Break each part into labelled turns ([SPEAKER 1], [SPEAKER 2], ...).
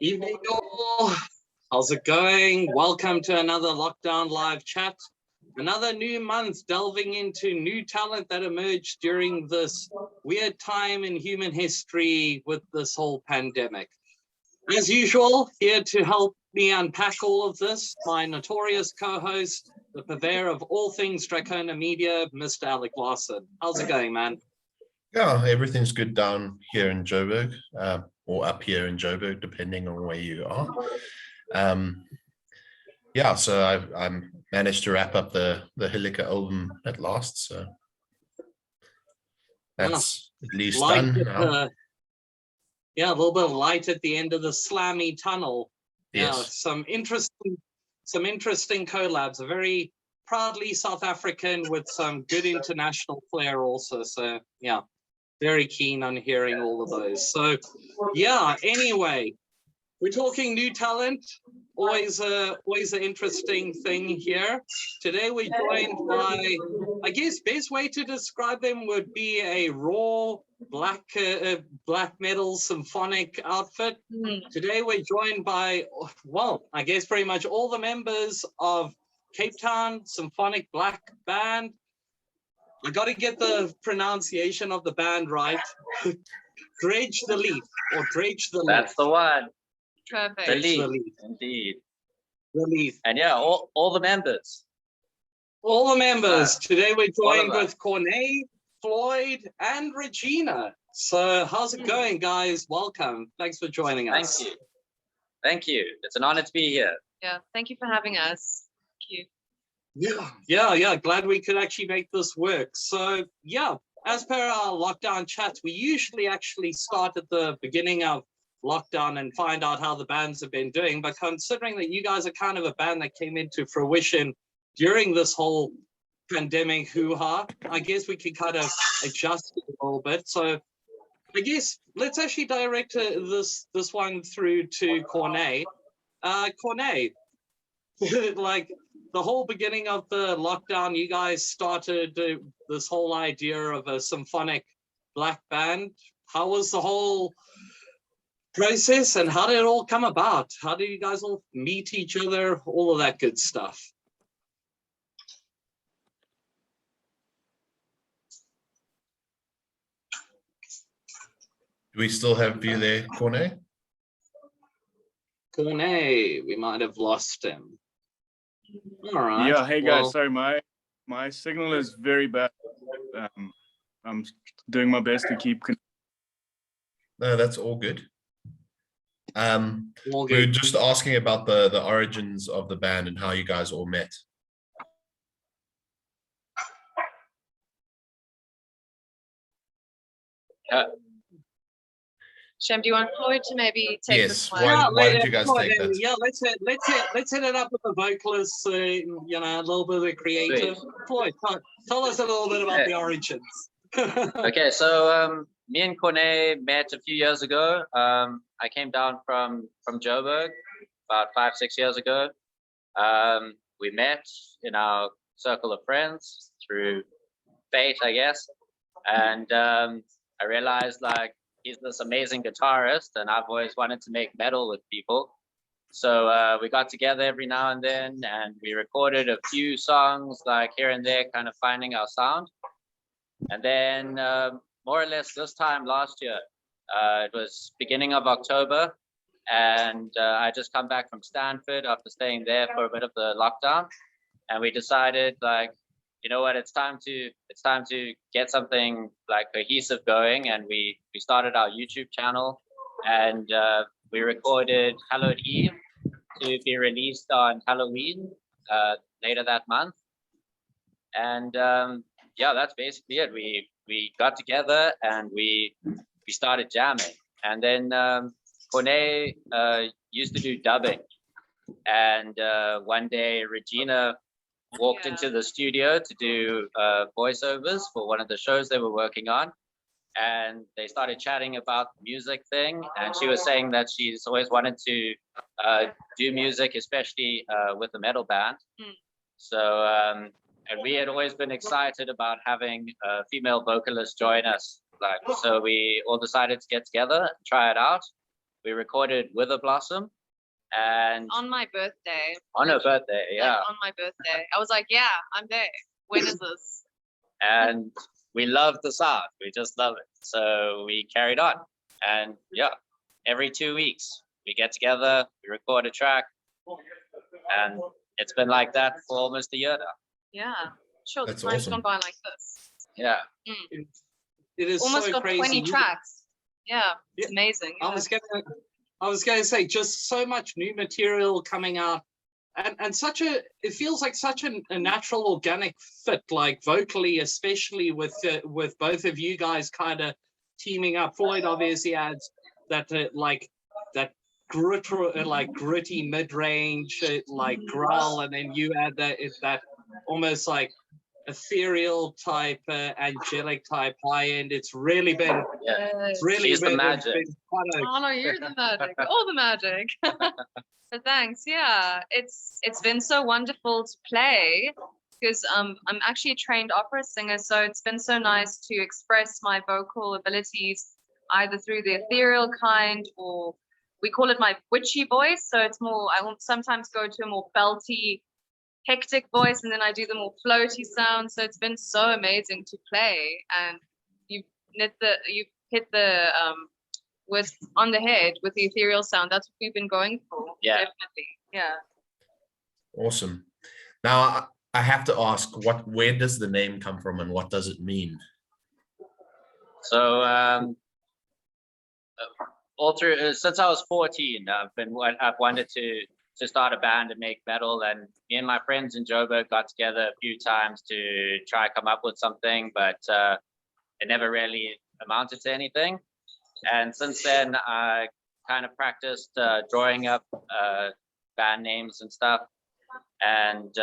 [SPEAKER 1] Evening all. How's it going? Welcome to another Lockdown Live chat. Another new month delving into new talent that emerged during this weird time in human history with this whole pandemic. As usual, here to help me unpack all of this, my notorious co-host, the purveyor of all things Dracona Media, Mr. Alec Lyle. How's it going, man?
[SPEAKER 2] Yeah, everything's good down here in Joburg, or up here in Joburg, depending on where you are. Yeah, so I managed to wrap up the Hilliker album at last, so that's at least done now.
[SPEAKER 1] Yeah, a little bit of light at the end of the slammy tunnel.
[SPEAKER 2] Yes.
[SPEAKER 1] Yeah, some interesting collabs. A very proudly South African with some good international flair also. So yeah, very keen on hearing all of those. So yeah, anyway, we're talking new talent. Always an interesting thing here. Today we're joined by, I guess best way to describe them would be a raw black metal symphonic outfit. Today we're joined by, well, I guess pretty much all the members of Cape Town Symphonic Black Band. I got to get the pronunciation of the band right. Dredge The Lethe, or Dredge The Lethe.
[SPEAKER 3] That's the one.
[SPEAKER 4] Perfect.
[SPEAKER 3] The Lethe, indeed.
[SPEAKER 1] The Lethe.
[SPEAKER 3] And yeah, all the members.
[SPEAKER 1] All the members. Today we're joined with Corné, Floyd, and Regina. So how's it going, guys? Welcome. Thanks for joining us.
[SPEAKER 3] Thank you. Thank you. It's an honor to be here.
[SPEAKER 4] Yeah, thank you for having us. Thank you.
[SPEAKER 1] Yeah. Glad we could actually make this work. So yeah, as per our lockdown chats, we usually actually start at the beginning of lockdown and find out how the bands have been doing. But considering that you guys are kind of a band that came into fruition during this whole pandemic hoo-ha, I guess we could kind of adjust it a little bit. So I guess let's actually direct this one through to Corné. Corné, like the whole beginning of the lockdown, you guys started this whole idea of a symphonic black band. How was the whole process and how did it all come about? How did you guys all meet each other? All of that good stuff.
[SPEAKER 2] Do we still have you there, Corné?
[SPEAKER 1] Corné, we might have lost him. All right.
[SPEAKER 5] Yeah, hey guys, sorry, my signal is very bad. I'm doing my best to keep.
[SPEAKER 2] No, that's all good.
[SPEAKER 1] All
[SPEAKER 2] We were
[SPEAKER 1] good.
[SPEAKER 2] just asking about the origins of the band and how you guys all met.
[SPEAKER 4] Shem, do you want Floyd to maybe take
[SPEAKER 2] Yes,
[SPEAKER 4] this one?
[SPEAKER 2] why did you guys take that?
[SPEAKER 1] Yeah, let's hit it up with the vocalist, a little bit of the creative. Floyd, tell us a little bit about the origins.
[SPEAKER 3] Okay, so me and Corné met a few years ago. I came down from Joburg about 5-6 years ago. We met in our circle of friends through fate, I guess. And I realized like he's this amazing guitarist and I've always wanted to make metal with people. So we got together every now and then and we recorded a few songs like here and there, kind of finding our sound. And then more or less this time last year, it was beginning of October, and I just come back from Stanford after staying there for a bit of the lockdown, and we decided like, you know what, it's time to get something like cohesive going, and we started our YouTube channel, and we recorded Hallowed Eve to be released on Halloween later that month, and yeah, that's basically it. We got together and we started jamming, and then Corné used to do dubbing, and one day Regina walked into the studio to do voiceovers for one of the shows they were working on, and they started chatting about the music thing, and she was saying that she's always wanted to do music, especially with a metal band. So and we had always been excited about having a female vocalist join us, like, so we all decided to get together and try it out. we recorded Wither Blossom, and
[SPEAKER 4] On my birthday.
[SPEAKER 3] on her birthday, yeah.
[SPEAKER 4] Like, on my birthday. I was like, yeah, I'm there. When is this?
[SPEAKER 3] And we loved the sound. We just love it. So we carried on. And yeah, every 2 weeks we get together, we record a track, and it's been like that for almost a year now.
[SPEAKER 4] Yeah. Sure, the
[SPEAKER 2] That's
[SPEAKER 4] time's
[SPEAKER 2] awesome.
[SPEAKER 4] gone by like this.
[SPEAKER 3] Yeah.
[SPEAKER 1] It is
[SPEAKER 4] Almost
[SPEAKER 1] so
[SPEAKER 4] got
[SPEAKER 1] crazy.
[SPEAKER 4] 20 tracks. Yeah,
[SPEAKER 1] Yeah.
[SPEAKER 4] it's amazing.
[SPEAKER 1] I was going to say, just so much new material coming out, and it feels like such a natural organic fit, like vocally, especially with both of you guys kind of teaming up. Floyd obviously adds that that gritty mid-range like growl, and then you add that almost like ethereal type, angelic type high end. It's really been
[SPEAKER 3] She's the magic.
[SPEAKER 4] Oh no, you're the magic. All the magic. But thanks. Yeah, it's been so wonderful to play because I'm actually a trained opera singer, so it's been so nice to express my vocal abilities either through the ethereal kind, or we call it my witchy voice. So it's more, I will sometimes go to a more belty, hectic voice, and then I do the more floaty sound. So it's been so amazing to play, and you've hit the was on the head with the ethereal sound. That's what we've been going for.
[SPEAKER 3] Yeah.
[SPEAKER 4] Definitely. Yeah.
[SPEAKER 2] Awesome. Now I have to ask, where does the name come from and what does it mean?
[SPEAKER 3] So all through since I was 14, I've wanted to start a band and make metal, and me and my friends in Joburg got together a few times to try come up with something, but it never really amounted to anything. And since then, I kind of practiced drawing up band names and stuff. And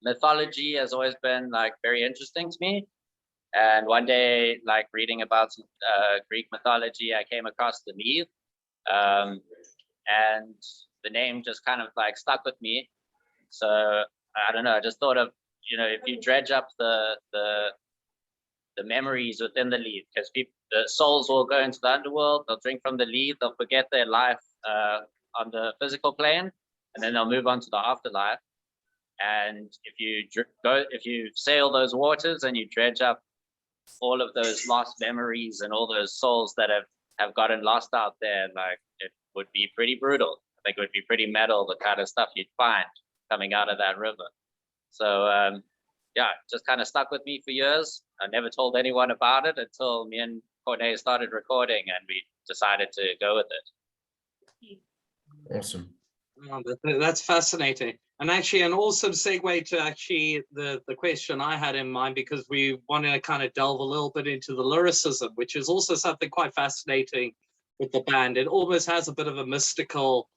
[SPEAKER 3] mythology has always been like very interesting to me. And one day, like reading about some, Greek mythology, I came across the Lethe, and the name just kind of like stuck with me. So I don't know. I just thought of, if you dredge up the memories within the Lethe, because the souls will go into the underworld, they'll drink from the Lethe, they'll forget their life on the physical plane, and then they'll move on to the afterlife. And if you sail those waters and you dredge up all of those lost memories and all those souls that have gotten lost out there, like, it would be pretty brutal. I think it would be pretty metal, the kind of stuff you'd find coming out of that river. So yeah, just kind of stuck with me for years. I never told anyone about it until me and Corne started recording, and we decided to go with it.
[SPEAKER 2] Awesome.
[SPEAKER 1] Oh, that's fascinating, and actually an awesome segue to actually the question I had in mind, because we want to kind of delve a little bit into the lyricism, which is also something quite fascinating with the band. It almost has a bit of a mystical.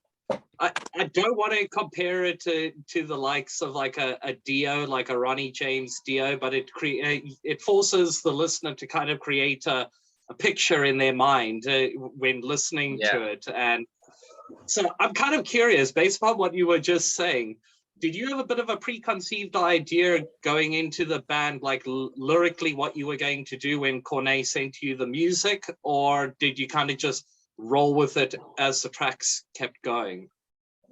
[SPEAKER 1] I don't want to compare it to the likes of like a Dio, like a Ronnie James Dio, but it forces the listener to kind of create a picture in their mind when listening to it. And so I'm kind of curious, based upon what you were just saying, did you have a bit of a preconceived idea going into the band, like lyrically what you were going to do when Corne sent you the music, or did you kind of just roll with it as the tracks kept going?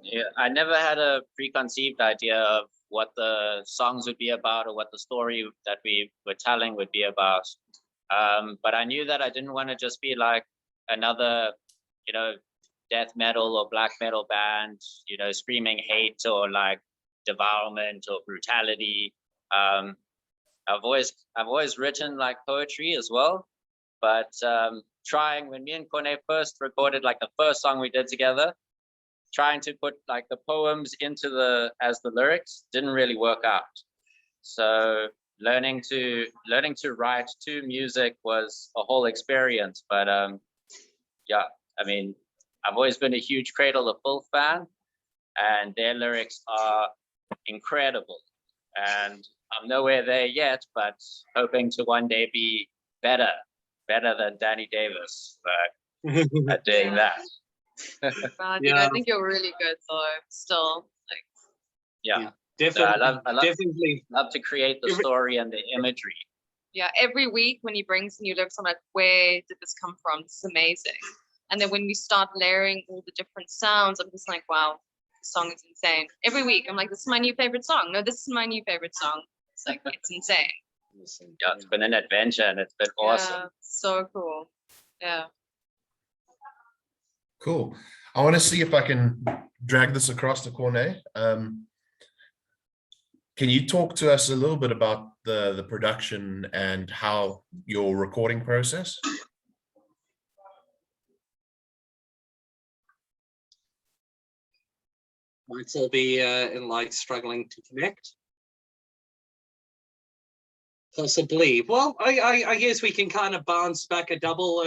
[SPEAKER 3] Yeah, I never had a preconceived idea of what the songs would be about or what the story that we were telling would be about. But I knew that I didn't want to just be like another, death metal or black metal band, screaming hate or like devourment or brutality. I've always written like poetry as well, but when me and Corne first recorded like the first song we did together, trying to put like the poems as the lyrics didn't really work out. So learning to write to music was a whole experience. But yeah, I mean, I've always been a huge Cradle of Filth fan, and their lyrics are incredible. And I'm nowhere there yet, but hoping to one day be better than Danny Davis at doing that.
[SPEAKER 4] Dude, I think you're really good though. Still, like.
[SPEAKER 3] Yeah.
[SPEAKER 1] Definitely.
[SPEAKER 3] So I
[SPEAKER 1] definitely
[SPEAKER 3] love to create the story and the imagery.
[SPEAKER 4] Yeah, every week when he brings new lyrics, I'm like, where did this come from? This is amazing. And then when we start layering all the different sounds, I'm just like, wow, the song is insane. Every week, I'm like, this is my new favorite song. No, this is my new favorite song. It's like, it's insane.
[SPEAKER 3] Yeah, it's been an adventure and it's been awesome.
[SPEAKER 4] Yeah, so cool. Yeah.
[SPEAKER 2] Cool. I want to see if I can drag this across to Cornet. Can you talk to us a little bit about the production and how your recording process?
[SPEAKER 1] Might all be in like struggling to connect. Possibly. Well, I guess we can kind of bounce back a double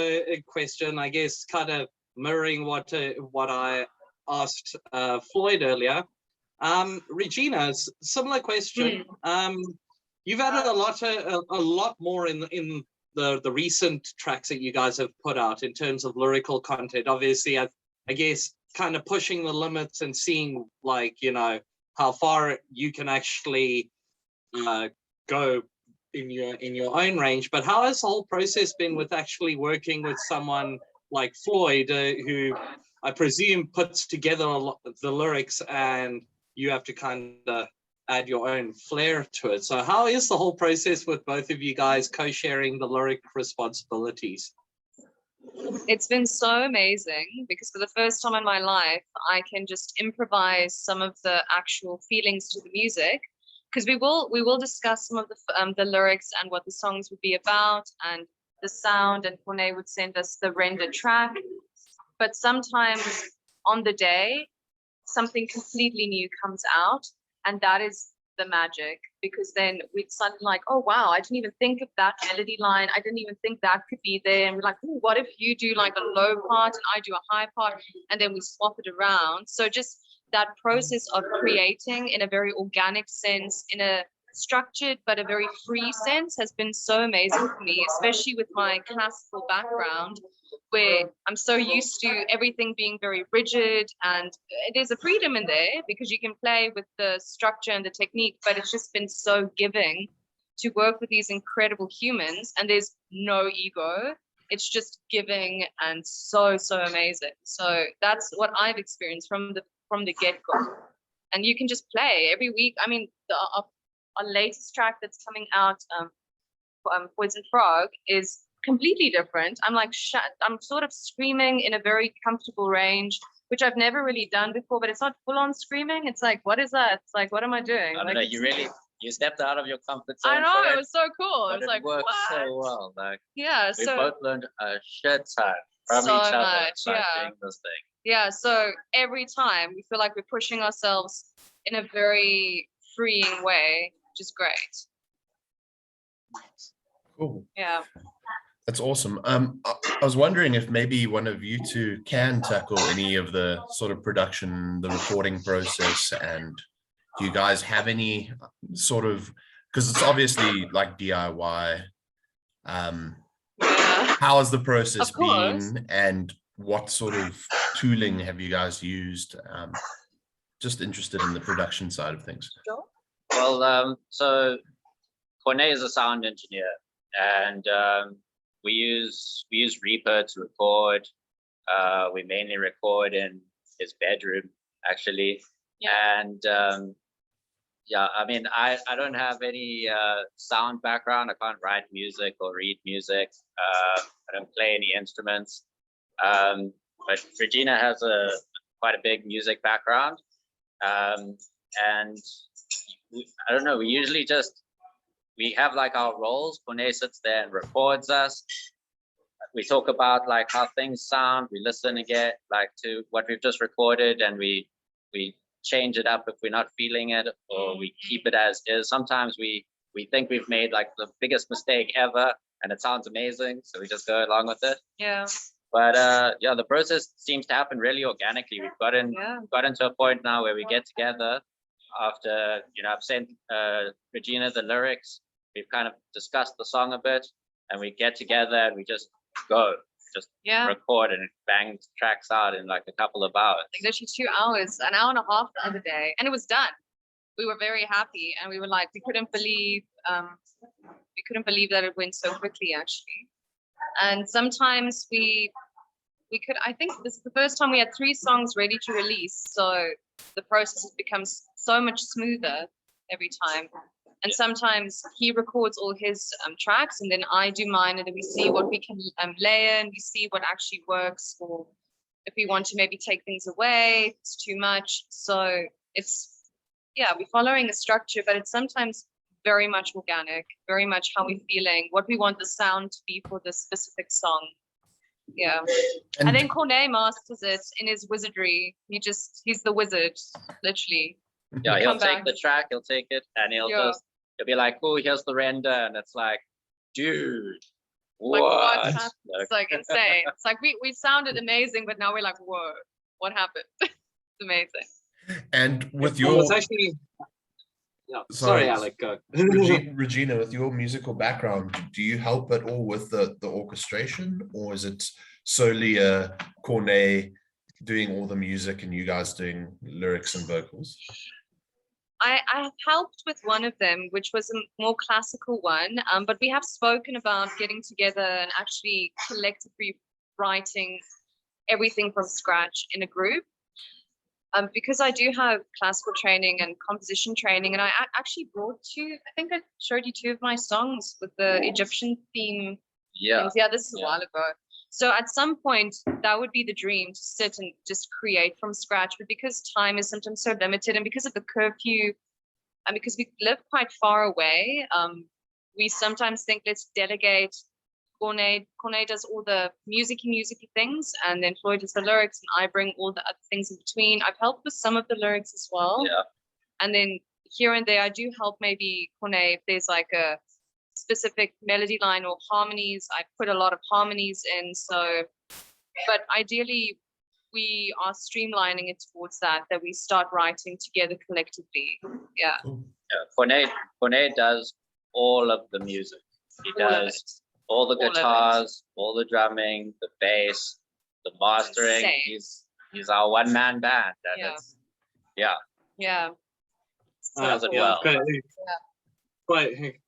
[SPEAKER 1] question. I guess kind of mirroring what I asked Floyd earlier. Regina, similar question. You've added a lot more in the recent tracks that you guys have put out in terms of lyrical content. Obviously, I guess kind of pushing the limits and seeing like, you know, how far you can actually go in your own range. But how has the whole process been with actually working with someone like Floyd, who I presume puts together the lyrics and you have to kind of add your own flair to it? So how is the whole process with both of you guys co-sharing the lyric responsibilities?
[SPEAKER 4] It's been so amazing because for the first time in my life, I can just improvise some of the actual feelings to the music. Because we will discuss some of the lyrics and what the songs would be about and the sound, and Cornet would send us the rendered track. But sometimes on the day, something completely new comes out, and that is the magic, because then we'd suddenly like, oh wow, I didn't even think of that melody line. I didn't even think that could be there. And we're like, ooh, what if you do like a low part and I do a high part, and then we swap it around. So just that process of creating in a very organic sense, in a structured but a very free sense, has been so amazing for me, especially with my classical background, where I'm so used to everything being very rigid, and there's a freedom in there because you can play with the structure and the technique, but it's just been so giving to work with these incredible humans, and there's no ego. It's just giving and so amazing. So that's what I've experienced from the get-go. And you can just play every week. I mean, our latest track that's coming out, Poison Frog, is completely different. I'm like, I'm sort of screaming in a very comfortable range, which I've never really done before, but it's not full on screaming. It's like, what is that? It's like, what am I doing?
[SPEAKER 3] I don't
[SPEAKER 4] like,
[SPEAKER 3] know, you stepped out of your comfort zone.
[SPEAKER 4] I know, it was so cool. It was
[SPEAKER 3] It
[SPEAKER 4] like,
[SPEAKER 3] worked
[SPEAKER 4] what?
[SPEAKER 3] so well. Like,
[SPEAKER 4] Yeah,
[SPEAKER 3] we
[SPEAKER 4] so
[SPEAKER 3] both learned a shit ton from
[SPEAKER 4] so
[SPEAKER 3] each other,
[SPEAKER 4] much,
[SPEAKER 3] like,
[SPEAKER 4] yeah.
[SPEAKER 3] doing this thing.
[SPEAKER 4] Yeah, so every time we feel like we're pushing ourselves in a very freeing way, which is great.
[SPEAKER 2] Cool.
[SPEAKER 4] Yeah.
[SPEAKER 2] That's awesome. I was wondering if maybe one of you two can tackle any of the sort of production, the recording process, and do you guys have any sort of, because it's obviously like DIY.
[SPEAKER 4] Yeah.
[SPEAKER 2] How has the process
[SPEAKER 4] Of course.
[SPEAKER 2] been, and what sort of tooling have you guys used? Just interested in the production side of things.
[SPEAKER 4] Sure.
[SPEAKER 3] Well, so Cornet is a sound engineer, and we use Reaper to record. We mainly record in his bedroom, actually. Yeah. And yeah, I mean, I don't have any sound background. I can't write music or read music. I don't play any instruments. But Regina has quite a big music background. And I don't know, we usually we have like our roles. Cornet sits there and records us. We talk about like how things sound. We listen again, like to what we've just recorded, and we change it up if we're not feeling it, or we keep it as is. Sometimes we think we've made like the biggest mistake ever, and it sounds amazing, so we just go along with it.
[SPEAKER 4] Yeah.
[SPEAKER 3] But yeah, the process seems to happen really organically. We've gotten to a point now where we get together after, you know, I've sent Regina the lyrics. We've kind of discussed the song a bit, and we get together and we just record and bang tracks out in like a couple of hours.
[SPEAKER 4] Like literally 2 hours, an hour and a half the other day, and it was done. We were very happy, and we were like, we couldn't believe that it went so quickly, actually. And sometimes we I think this is the first time we had 3 songs ready to release. So the process has become so much smoother every time. And sometimes he records all his tracks and then I do mine, and then we see what we can layer and we see what actually works, or if we want to maybe take things away, if it's too much. So it's, yeah, we're following a structure, but it's sometimes very much organic, very much how we're feeling, what we want the sound to be for this specific song. Yeah. And then Cornet masters it in his wizardry. He's the wizard, literally.
[SPEAKER 3] Yeah, he'll take
[SPEAKER 4] back.
[SPEAKER 3] the track, he'll take it, and he'll be like, "Oh, here's the render," and it's like, "Dude,
[SPEAKER 4] Like,
[SPEAKER 3] what?"
[SPEAKER 4] happened? It's like insane. It's like we sounded amazing, but now we're like, "Whoa, what happened?" It's amazing.
[SPEAKER 2] And with
[SPEAKER 1] Well,
[SPEAKER 2] your
[SPEAKER 1] it's actually, sorry, Alec, go.
[SPEAKER 2] Regina, with your musical background, do you help at all with the orchestration, or is it solely Cornet doing all the music and you guys doing lyrics and vocals?
[SPEAKER 4] I have helped with one of them, which was a more classical one, but we have spoken about getting together and actually collectively writing everything from scratch in a group. Because I do have classical training and composition training, and I actually brought I think I showed you 2 of my songs with the Egyptian theme.
[SPEAKER 3] Yeah.
[SPEAKER 4] Yeah, this is a while ago. So at some point, that would be the dream, to sit and just create from scratch. But because time is sometimes so limited, and because of the curfew, and because we live quite far away, we sometimes think, let's delegate. Cornet does all the musicy things, and then Floyd does the lyrics, and I bring all the other things in between. I've helped with some of the lyrics as well.
[SPEAKER 3] Yeah.
[SPEAKER 4] And then here and there, I do help maybe Cornet if there's like a specific melody line or harmonies. I put a lot of harmonies in. So, but ideally, we are streamlining it towards that we start writing together collectively. Yeah.
[SPEAKER 3] Yeah. Cornet does all of the music. He does all the guitars, all the drumming, the bass, the mastering. He's our one-man band. And
[SPEAKER 4] yeah.
[SPEAKER 3] Does it well.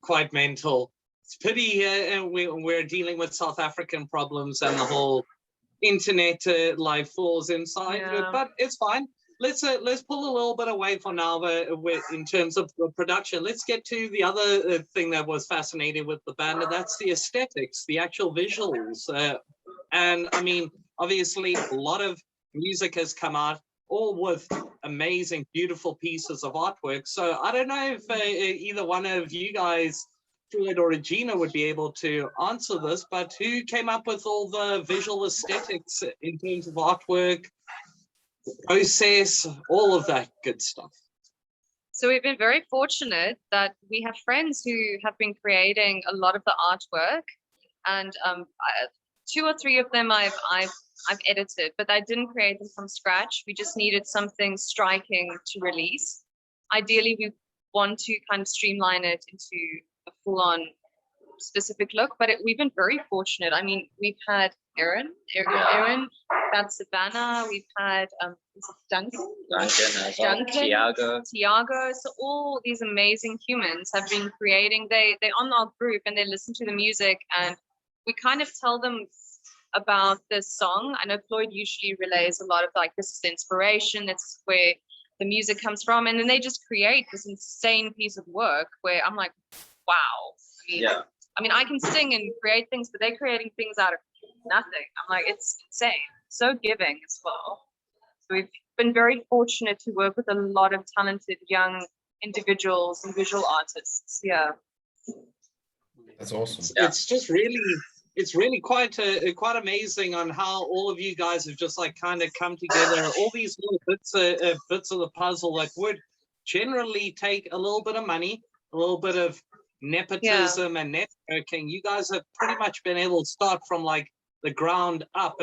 [SPEAKER 1] Quite mental. It's pity we're dealing with South African problems and the whole internet life falls inside of it, but it's fine. Let's pull a little bit away for now in terms of the production. Let's get to the other thing that was fascinating with the band, and that's the aesthetics, the actual visuals. And I mean, obviously, a lot of music has come out, all with amazing, beautiful pieces of artwork. So I don't know if either one of you guys, Floyd or Regina, would be able to answer this, but who came up with all the visual aesthetics in terms of artwork, process, all of that good stuff?
[SPEAKER 4] So we've been very fortunate that we have friends who have been creating a lot of the artwork, and 2 or 3 of them I've edited, but I didn't create them from scratch. We just needed something striking to release. Ideally, we want to kind of streamline it into a full-on specific look, but we've been very fortunate. I mean, we've had Aaron, we've had Savannah, we've had Duncan, Tiago. So all these amazing humans have been creating. They're on our group and they listen to the music, and we kind of tell them about this song. I know Floyd usually relays a lot of like, this is the inspiration, this is where the music comes from, and then they just create this insane piece of work where I'm like, wow. I mean, I can sing and create things, but they're creating things out of nothing. I'm like, it's insane. So giving as well. So we've been very fortunate to work with a lot of talented young individuals and visual artists. Yeah.
[SPEAKER 2] That's awesome.
[SPEAKER 1] It's just really quite amazing on how all of you guys have just like kind of come together. All these little bits of the puzzle that would generally take a little bit of money, a little bit of nepotism and networking. You guys have pretty much been able to start from like the ground up,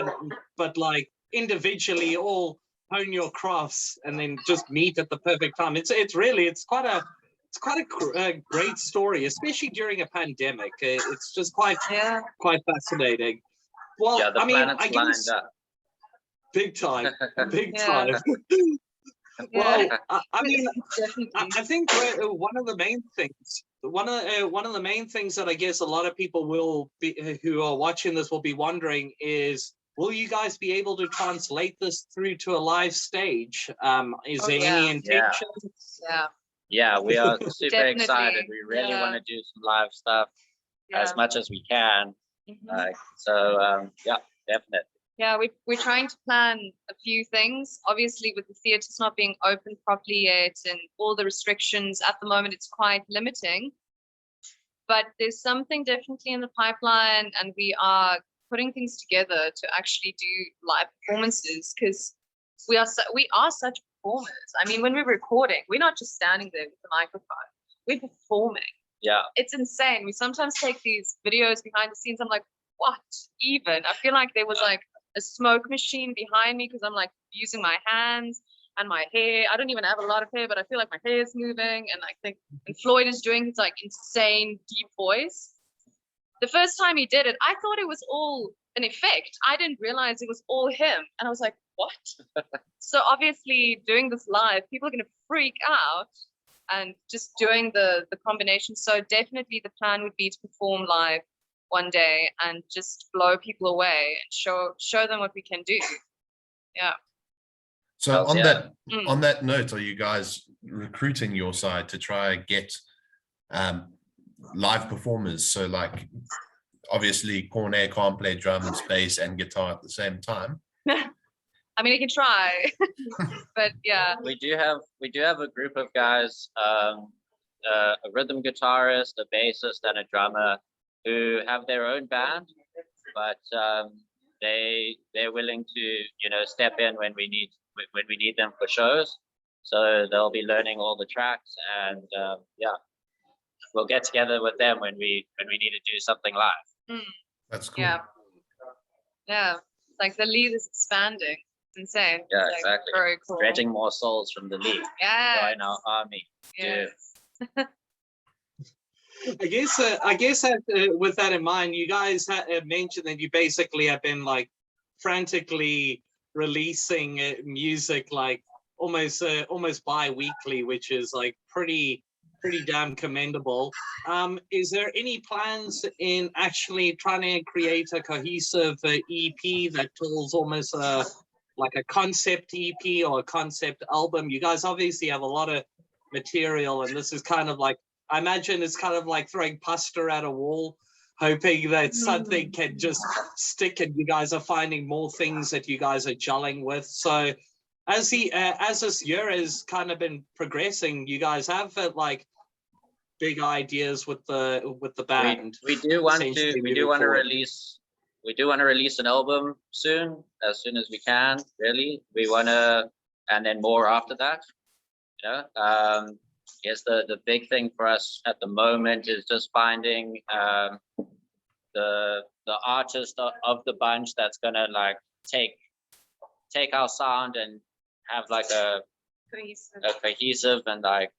[SPEAKER 1] but like individually all hone your crafts and then just meet at the perfect time. It's quite a great story, especially during a pandemic. It's just quite fascinating. Well,
[SPEAKER 3] the
[SPEAKER 1] I mean,
[SPEAKER 3] planets
[SPEAKER 1] I guess
[SPEAKER 3] lined up.
[SPEAKER 1] big time. Well, I mean, I think one of the main things that I guess a lot of people will be who are watching this will be wondering is will you guys be able to translate this through to a live stage? Is
[SPEAKER 4] Oh,
[SPEAKER 1] there
[SPEAKER 4] yeah.
[SPEAKER 1] any intention?
[SPEAKER 4] Yeah.
[SPEAKER 3] Yeah, we are super
[SPEAKER 4] Definitely,
[SPEAKER 3] excited. We really
[SPEAKER 4] yeah.
[SPEAKER 3] want to do some live stuff
[SPEAKER 4] Yeah.
[SPEAKER 3] as much as we can.
[SPEAKER 4] Mhm.
[SPEAKER 3] Yeah, definitely.
[SPEAKER 4] Yeah, we're trying to plan a few things. Obviously, with the theatres not being open properly yet and all the restrictions at the moment, it's quite limiting. But there's something definitely in the pipeline, and we are putting things together to actually do live performances, because we are such performers. I mean, when we're recording, we're not just standing there with the microphone; we're performing.
[SPEAKER 3] Yeah,
[SPEAKER 4] It's insane. We sometimes take these videos behind the scenes. I'm like, what even? I feel like there was like a smoke machine behind me because I'm like using my hands and my hair. I don't even have a lot of hair, but I feel like my hair is moving. And I think and Floyd is doing his like insane deep voice. The first time he did it, I thought it was all an effect. I didn't realize it was all him. And I was like, what? So obviously doing this live, people are going to freak out and just doing the combination. So definitely the plan would be to perform live one day and just blow people away and show them what we can do. Yeah.
[SPEAKER 2] So
[SPEAKER 3] Hells
[SPEAKER 2] on
[SPEAKER 3] yeah.
[SPEAKER 2] that
[SPEAKER 4] Mm.
[SPEAKER 2] on that note, are you guys recruiting your side to try and get live performers? So like obviously Cornet can't play drum and bass and guitar at the same time.
[SPEAKER 4] I mean, you can try, but yeah.
[SPEAKER 3] we do have a group of guys, a rhythm guitarist, a bassist, and a drummer who have their own band, but they're willing to step in when we need them for shows. So they'll be learning all the tracks, and yeah, we'll get together with them when we need to do something live.
[SPEAKER 4] Mm.
[SPEAKER 2] That's cool.
[SPEAKER 4] Yeah. Yeah. Like the lead is expanding. It's insane.
[SPEAKER 3] Yeah,
[SPEAKER 4] It's like
[SPEAKER 3] exactly.
[SPEAKER 4] very cool.
[SPEAKER 3] Dredging more souls from the league.
[SPEAKER 4] Yeah.
[SPEAKER 3] Join our army.
[SPEAKER 4] Yes.
[SPEAKER 1] I guess that, with that in mind, you guys mentioned that you basically have been like frantically releasing music like almost bi-weekly, which is like pretty damn commendable. Is there any plans in actually trying to create a cohesive EP that feels almost like a concept EP or a concept album? You guys obviously have a lot of material, and this is kind of like, I imagine it's kind of like throwing pasta at a wall, hoping that something can just stick, and you guys are finding more things that you guys are gelling with. So as this year has kind of been progressing, you guys have like big ideas with the band.
[SPEAKER 3] We do want
[SPEAKER 1] essentially
[SPEAKER 3] to
[SPEAKER 1] moving forward.
[SPEAKER 3] release an album soon as we can. Really, we want to, and then more after that. Yes, the big thing for us at the moment is just finding the artist of the bunch that's gonna like take our sound and have like a cohesive and like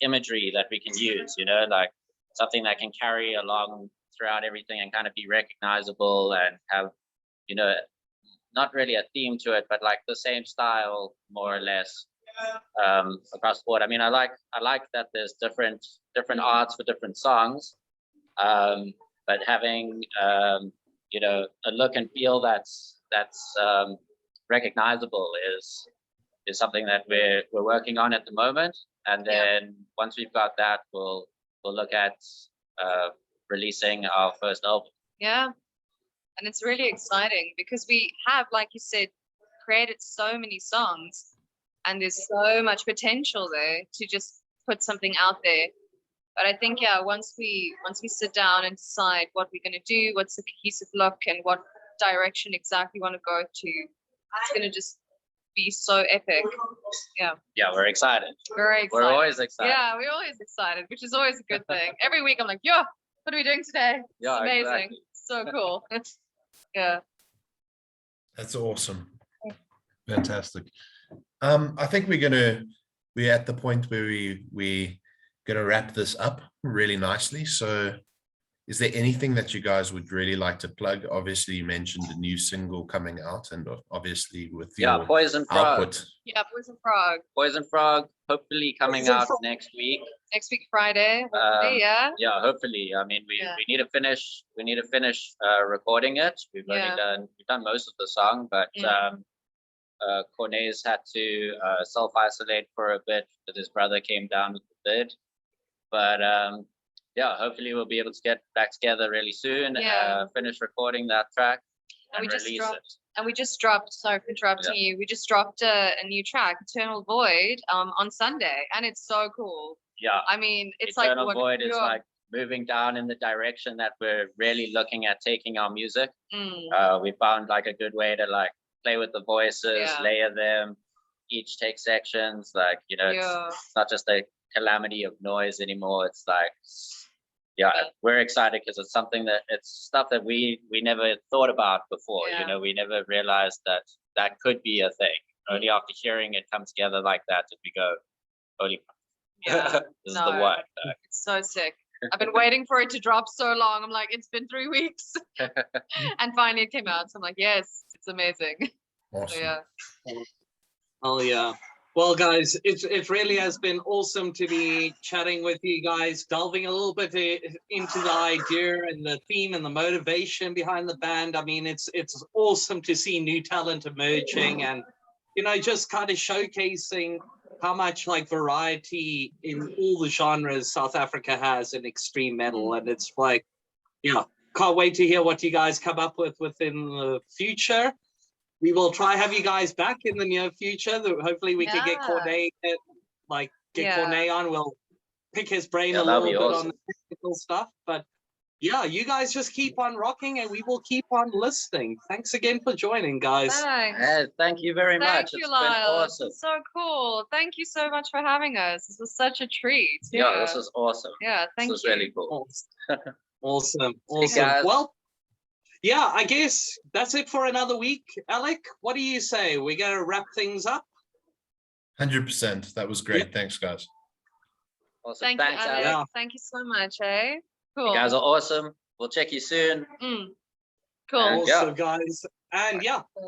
[SPEAKER 3] imagery that we can use, like something that can carry along throughout everything and kind of be recognizable and have, not really a theme to it, but like the same style more or less across the board. I mean, I like that there's different arts for different songs, but having a look and feel that's recognizable is something that we're working on at the moment. And then once we've got that, we'll look at releasing our first album.
[SPEAKER 4] Yeah. And it's really exciting because we have, like you said, created so many songs, and there's so much potential there to just put something out there. But I think, once we sit down and decide what we're going to do, what's the cohesive look, and what direction exactly we want to go to, it's going to just be so epic. Yeah,
[SPEAKER 3] we're excited.
[SPEAKER 4] Very excited.
[SPEAKER 3] We're always excited.
[SPEAKER 4] Yeah, we're always excited, which is always a good thing. Every week I'm like, yo, what are we doing today?
[SPEAKER 3] Yeah,
[SPEAKER 4] it's amazing.
[SPEAKER 3] exactly.
[SPEAKER 4] So cool. Yeah.
[SPEAKER 2] That's awesome. Fantastic. I think we're at the point where we're gonna wrap this up really nicely. So is there anything that you guys would really like to plug? Obviously, you mentioned the new single coming out, and obviously with
[SPEAKER 3] Yeah,
[SPEAKER 2] your
[SPEAKER 3] Poison Frog.
[SPEAKER 2] output.
[SPEAKER 4] Yeah, Poison Frog.
[SPEAKER 3] Poison Frog, hopefully coming
[SPEAKER 1] Poison
[SPEAKER 3] out
[SPEAKER 1] Frog.
[SPEAKER 3] next week.
[SPEAKER 4] Next week, Friday. Hopefully, yeah.
[SPEAKER 3] Yeah, hopefully. I mean, we need to finish. We need to finish recording it. We've done most of the song, but Cornet's had to self-isolate for a bit because his brother came down with the bid. But yeah, hopefully we'll be able to get back together really soon. Finish recording that track and release it.
[SPEAKER 4] And we just dropped, sorry for interrupting you, we just dropped a new track, Eternal Void, on Sunday, and it's so cool.
[SPEAKER 3] Yeah.
[SPEAKER 4] I mean, it's
[SPEAKER 3] Eternal
[SPEAKER 4] like
[SPEAKER 3] Void is like moving down in the direction that we're really looking at taking our music. We found like a good way to like play with the voices, layer them, each take sections, like, you know, it's not just a calamity of noise anymore. It's like, we're excited because it's something that it's stuff that we never thought about before. You know, we never realized that that could be a thing. Only after hearing it come together like that did we go, holy this is the one.
[SPEAKER 4] It's so sick. I've been waiting for it to drop so long. I'm like, it's been 3 weeks. And finally it came out. So I'm like, yes, it's amazing.
[SPEAKER 2] Awesome.
[SPEAKER 4] So,
[SPEAKER 1] Oh yeah. Well, guys, it really has been awesome to be chatting with you guys, delving a little bit into the idea and the theme and the motivation behind the band. I mean, it's awesome to see new talent emerging and, you know, just kind of showcasing how much like variety in all the genres South Africa has in extreme metal. And it's like, can't wait to hear what you guys come up with within the future. We will try have you guys back in the near future. Hopefully we can get Cornet, Cornet on. We'll pick his brain a little bit on the technical stuff. But yeah, you guys just keep on rocking and we will keep on listening. Thanks again for joining, guys.
[SPEAKER 4] thanks.
[SPEAKER 3] Thank you very much.
[SPEAKER 4] Thank you,
[SPEAKER 3] It's
[SPEAKER 4] Lyle.
[SPEAKER 3] been awesome.
[SPEAKER 4] It's so cool. Thank you so much for having us. This was such a treat.
[SPEAKER 3] Yeah, this is awesome.
[SPEAKER 4] Yeah, thank you.
[SPEAKER 3] This is really cool.
[SPEAKER 1] Awesome.
[SPEAKER 3] Guys.
[SPEAKER 1] Well, yeah, I guess that's it for another week. Alec, what do you say? We're going to wrap things up?
[SPEAKER 2] 100%. That was great.
[SPEAKER 1] Yeah.
[SPEAKER 2] Thanks, guys.
[SPEAKER 3] Awesome.
[SPEAKER 4] Thanks, Alec.
[SPEAKER 1] Yeah.
[SPEAKER 4] Thank you so much, eh? Cool.
[SPEAKER 3] You guys are awesome. We'll check you soon.
[SPEAKER 4] Cool.
[SPEAKER 1] Awesome, guys. And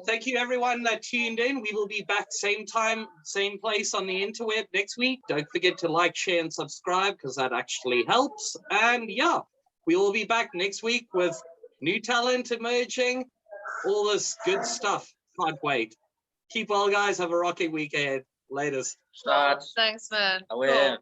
[SPEAKER 1] thank you everyone that tuned in. We will be back same time, same place on the interweb next week. Don't forget to like, share, and subscribe because that actually helps. And we will be back next week with new talent emerging, all this good stuff. Can't wait. Keep well, guys. Have a rocky week ahead. Laters.
[SPEAKER 3] Start.
[SPEAKER 4] Thanks, man.
[SPEAKER 3] Aware.
[SPEAKER 4] Cool.